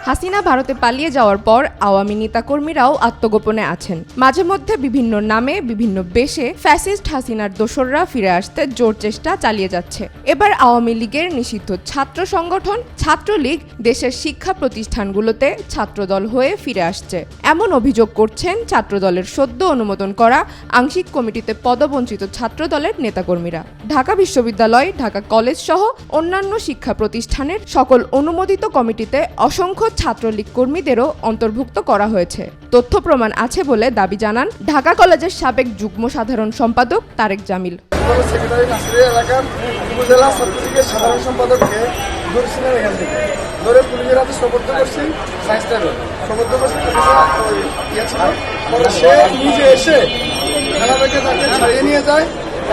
হাসিনা ভারতে পালিয়ে যাওয়ার পর আওয়ামী নেতাকর্মীরাও আত্মগোপনে আছেন। মাঝে মধ্যে বিভিন্ন নামে বিভিন্ন বেশে ফ্যাসিস্ট হাসিনার দোসররা ফিরে আসতে জোর চেষ্টা চালিয়ে যাচ্ছে। এবার আওয়ামী লীগের নিষিদ্ধ ছাত্র সংগঠন ছাত্রলীগ দেশের শিক্ষা প্রতিষ্ঠানগুলোতে ছাত্রদল হয়ে ফিরে আসছে এমন অভিযোগ করছেন ছাত্রদলের সদ্য অনুমোদন করা আংশিক কমিটিতে পদবঞ্চিত ছাত্রদলের নেতাকর্মীরা। ঢাকা বিশ্ববিদ্যালয়, ঢাকা কলেজ সহ অন্যান্য শিক্ষা প্রতিষ্ঠানের সকল অনুমোদিত কমিটিতে অসংখ্য ছাত্রলীগ কর্মীদেরও অন্তর্ভুক্ত করা হয়েছে। তথ্য প্রমাণ আছে বলে দাবি জানান ঢাকা কলেজের সাবেক যুগ্ম সাধারণ সম্পাদক তারেক জামিল।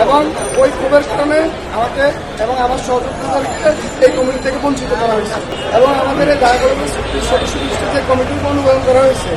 এবং ওই ক্ষোভের কারণে আমাকে এবং আমার সহযোগীদেরকে এই কমিটি থেকে বঞ্চিত করা হয়েছে এবং আমাদের এই ঢাকা কলেজের সদস্য যে কমিটিকে অনুমোদন করা হয়েছে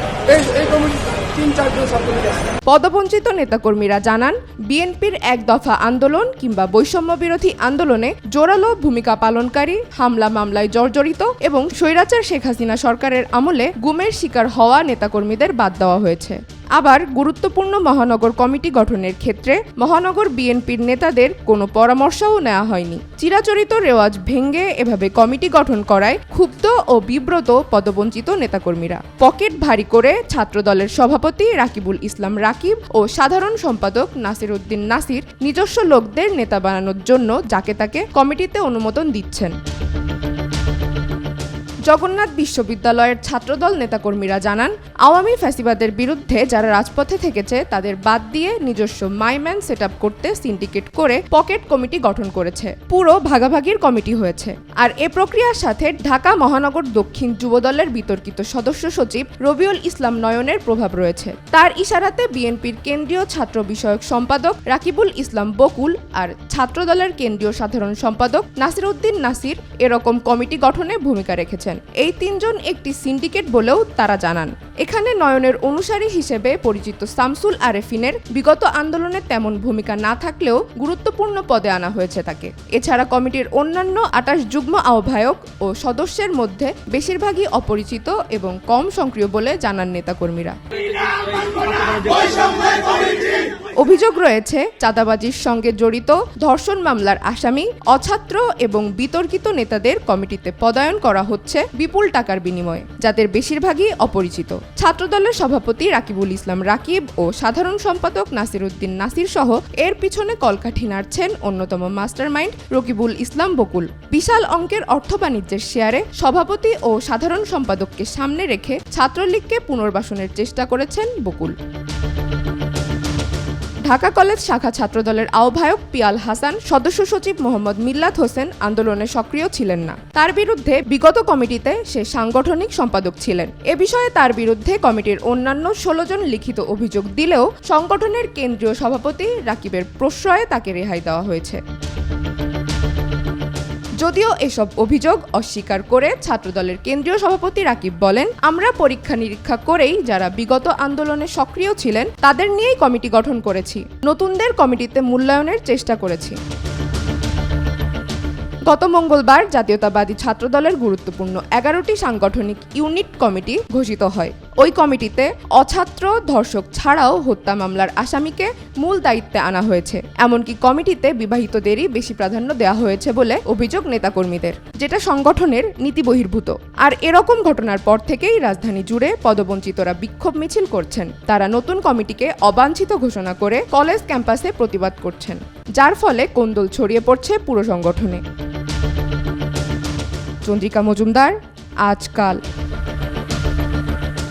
এই কমিটি ৩-৪ জন ছাত্রলীগ আছে। পদবঞ্চিত নেতাকর্মীরা জানান বিএনপির এক দফা আন্দোলন কিংবা বৈষম্য বিরোধী আন্দোলনে জোরালো ভূমিকা পালনকারী, হামলা মামলায় জর্জরিত এবং স্বৈরাচার শেখ হাসিনা সরকারের আমলে গুমের শিকার হওয়া নেতাকর্মীদের বাদ দেওয়া হয়েছে। আবার গুরুত্বপূর্ণ মহানগর কমিটি গঠনের ক্ষেত্রে মহানগর বিএনপির নেতাদের কোনো পরামর্শও নেওয়া হয়নি। চিরাচরিত রেওয়াজ ভেঙে এভাবে কমিটি গঠন করায় ক্ষুব্ধ ও বিব্রত পদবঞ্চিত নেতাকর্মীরা। পকেট ভারী করে ছাত্রদলের সভাপতি রাকিবুল ইসলাম রাকিব ও সাধারণ সম্পাদক নাসির উদ্দিন নাসির নিজস্ব লোকদের নেতা বানানোর জন্য যাকে তাকে কমিটিতে অনুমোদন দিচ্ছেন। জগন্নাথ বিশ্ববিদ্যালয়ের ছাত্রদল নেতাকর্মীরা জানান আওয়ামী ফ্যাসিবাদের বিরুদ্ধে যারা রাজপথে থেকেছে তাদের বাদ দিয়ে নিজস্ব মাইম্যান সেট আপ করতে সিন্ডিকেট করে পকেট কমিটি গঠন করেছে। পুরো ভাগাভাগির কমিটি হয়েছে। আর এ প্রক্রিয়ার সাথে ঢাকা মহানগর দক্ষিণ যুবদলের বিতর্কিত সদস্য সচিব রবিউল ইসলাম নয়নের প্রভাব রয়েছে। তার ইশারাতে বিএনপির কেন্দ্রীয় ছাত্র বিষয়ক সম্পাদক রাকিবুল ইসলাম বকুল আর ছাত্রদলের কেন্দ্রীয় সাধারণ সম্পাদক নাসির উদ্দিন নাসির এরকম কমিটি গঠনে ভূমিকা রেখেছেন। এই তিনজন একটি সিন্ডিকেট বলেও তারা জানান। এখানে নয়নের অনুসারী হিসেবে পরিচিত শামসুল আরেফিনের বিগত আন্দোলনে তেমন ভূমিকা না থাকলেও গুরুত্বপূর্ণ পদে আনা হয়েছে তাকে। এছাড়া কমিটির অন্যান্য ২৮ যুগ্ম আহ্বায়ক ও সদস্যের মধ্যে বেশিরভাগই অপরিচিত এবং কম সক্রিয় বলে জানান নেতাকর্মীরা। অভিযোগ রয়েছে চাঁদাবাজির সঙ্গে জড়িত ধর্ষণ মামলার আসামি, অছাত্র এবং বিতর্কিত নেতাদের কমিটিতে পদায়ন করা হচ্ছে বিপুল টাকার বিনিময়ে, যাদের বেশিরভাগই অপরিচিত। ছাত্রদলের সভাপতি রাকিবুল ইসলাম রাকিব ও সাধারণ সম্পাদক নাসির উদ্দিন নাসির সহ এর পিছনে কলকাঠি নাড়ছেন অন্যতম মাস্টারমাইন্ড রকিবুল ইসলাম বকুল। বিশাল অঙ্কের অর্থ বাণিজ্যের শেয়ারে সভাপতি ও সাধারণ সম্পাদককে সামনে রেখে ছাত্রলীগকে পুনর্বাসনের চেষ্টা করেছেন বকুল। ঢাকা কলেজ শাখা ছাত্রদলের আহ্বায়ক পিয়াল হাসান, সদস্য সচিব মোহাম্মদ মিল্লাত হোসেন আন্দোলনে সক্রিয় ছিলেন না। তার বিরুদ্ধে বিগত কমিটিতে সে সাংগঠনিক সম্পাদক ছিলেন। এ বিষয়ে তার বিরুদ্ধে কমিটির অন্যান্য ১৬ জন লিখিত অভিযোগ দিলেও সংগঠনের কেন্দ্রীয় সভাপতি রাকিবের প্রশ্রয়ে তাকে রেহাই দেওয়া হয়েছে। যদিও এসব অভিযোগ অস্বীকার করে ছাত্রদলের কেন্দ্রীয় সভাপতি রাকিব বলেন, আমরা পরীক্ষা নিরীক্ষা করেই যারা বিগত আন্দোলনে সক্রিয় ছিলেন তাদের নিয়েই কমিটি গঠন করেছি, নতুনদের কমিটিতে মূল্যায়নের চেষ্টা করেছি। গত মঙ্গলবার জাতীয়তাবাদী ছাত্রদলের গুরুত্বপূর্ণ ১১টি সাংগঠনিক ইউনিট কমিটি ঘোষিত হয়। ওই কমিটিতে অছাত্র, ধর্ষক ছাড়াও হত্যা মামলার আসামিকে মূল দায়িত্বে আনা হয়েছে। এমনকি কমিটিতে বিবাহিতদেরই বেশি প্রাধান্য দেওয়া হয়েছে বলে অভিযোগ নেতাকর্মীদের, যেটা সংগঠনের নীতি বহির্ভূত। আর এরকম ঘটনার পর থেকেই রাজধানী জুড়ে পদবঞ্চিতরা বিক্ষোভ মিছিল করছেন। তারা নতুন কমিটিকে অবাঞ্ছিত ঘোষণা করে কলেজ ক্যাম্পাসে প্রতিবাদ করছেন, যার ফলে কোন্দল ছড়িয়ে পড়ছে পুরো সংগঠনে। চন্দ্রিকা মজুমদার, আজকাল।